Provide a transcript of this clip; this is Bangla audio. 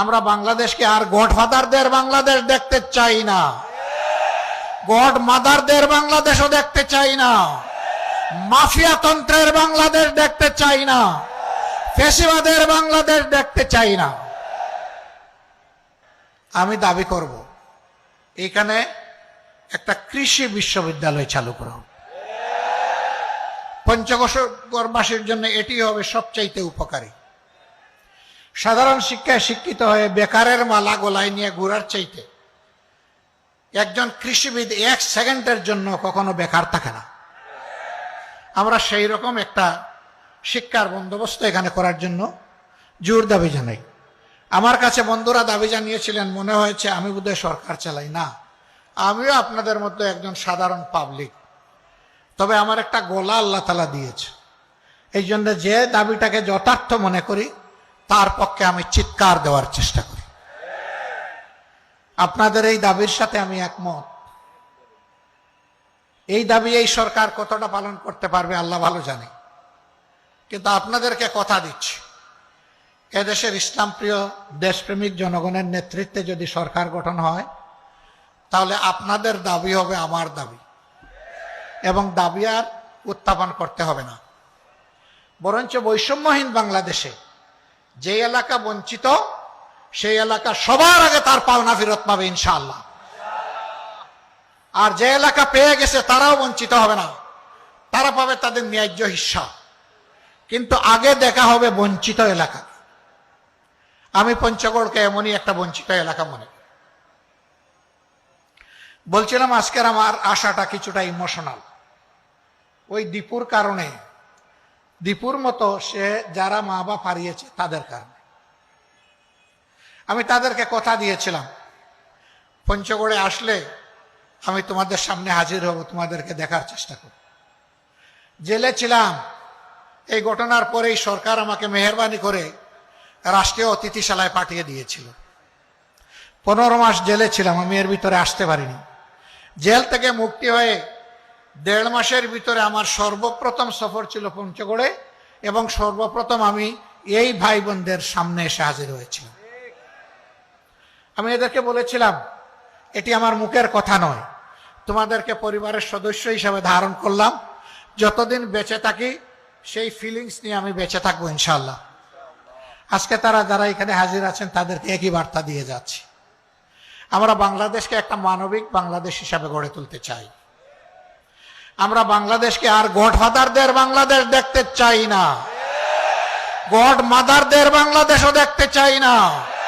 আমরা বাংলাদেশকে আর গডফাদারদের বাংলাদেশ দেখতে চাই না, গড মাদারদের বাংলাদেশও দেখতে চাই না, মাফিয়া তন্ত্রের বাংলাদেশ দেখতে চাই না, ফ্যাসিবাদের বাংলাদেশ দেখতে চাই না। আমি দাবি করব এখানে একটা কৃষি বিশ্ববিদ্যালয় চালু করা হবে। পঞ্চগড়বাসীর জন্য এটি হবে সবচাইতে উপকারী। সাধারণ শিক্ষায় শিক্ষিত হয়ে বেকারের মালা গলায় নিয়ে ঘোরার চাইতে একজন কৃষিবিদ 1 সেকেন্ডের জন্য কখনো বেকার থাকে না। আমরা সেই রকম একটা শিক্ষার বন্দোবস্ত এখানে করার জন্য জোর দাবি জানাই। আমার কাছে বন্ধুরা দাবি জানিয়েছিলেন, মনে হয়েছে আমি বোধহয় সরকার চালাই। না, আমিও আপনাদের মধ্যে একজন সাধারণ পাবলিক, তবে আমার একটা গলা আল্লাহ তাআলা দিয়েছে। এই জন্য যে দাবিটাকে যথার্থ মনে করি তার পক্ষে আমি চিৎকার দেওয়ার চেষ্টা করি। আপনাদের এই দাবির সাথে আমি একমত। এই দাবি এই সরকার কতটা পালন করতে পারবে আল্লাহ ভালো জানে, কিন্তু আপনাদেরকে কথা দিচ্ছি, এদেশের ইসলাম প্রিয় দেশপ্রেমিক জনগণের নেতৃত্বে যদি সরকার গঠন হয় তাহলে আপনাদের দাবি হবে আমার দাবি, এবং দাবি আর উত্থাপন করতে হবে না। বরঞ্চ বৈষম্যহীন বাংলাদেশে যে এলাকা বঞ্চিত সেই এলাকা সবার আগে তার পাওনা ফেরত পাবে ইনশাআল্লাহ। আর যে এলাকা পেয়ে গেছে তারাও বঞ্চিত হবে না, তারা পাবে তাদের ন্যায্য হিস্সা। কিন্তু আগে দেখা হবে বঞ্চিত এলাকা। আমি পঞ্চগড়কে এমনই একটা বঞ্চিত এলাকা মনে করি। বলছিলাম আজকের আমার আশাটা কিছুটা ইমোশনাল। ওই দীপুর কারণে, দীপুর মতো সে যারা মা বাপ হারিয়েছে তাদের কারণে। আমি তাদেরকে কথা দিয়েছিলাম, পঞ্চগড়ে আসলে আমি তোমাদের সামনে হাজির হব, তোমাদেরকে দেখার চেষ্টা করব। জেলে ছিলাম, এই ঘটনার পরেই সরকার আমাকে মেহেরবানি করে রাষ্ট্রীয় অতিথিশালায় পাঠিয়ে দিয়েছিল। 15 মাস জেলে ছিলাম, আমি এর ভিতরে আসতে পারিনি। জেল থেকে মুক্তি হয়ে 1.5 মাসের ভিতরে আমার সর্বপ্রথম সফর ছিল পঞ্চগড়ে, এবং সর্বপ্রথম আমি এই ভাই বোনদের সামনে এসে হাজির হয়েছিলাম। আমি এদেরকে বলেছিলাম, এটি আমার মুখের কথা নয়, তোমাদেরকে পরিবারের সদস্য হিসাবে ধারণ করলাম। যতদিন বেঁচে থাকি সেই ফিলিংস নিয়ে আমি বেঁচে থাকবো ইনশাআল্লাহ। আজকে তারা যারা এখানে হাজির আছেন তাদেরকে একই বার্তা দিয়ে যাচ্ছি। আমরা বাংলাদেশকে একটা মানবিক বাংলাদেশ হিসাবে গড়ে তুলতে চাই। আমরা বাংলাদেশকে আর গডফাদারদের বাংলাদেশ দেখতে চাই না, গড মাদারদের বাংলাদেশও দেখতে চাই না।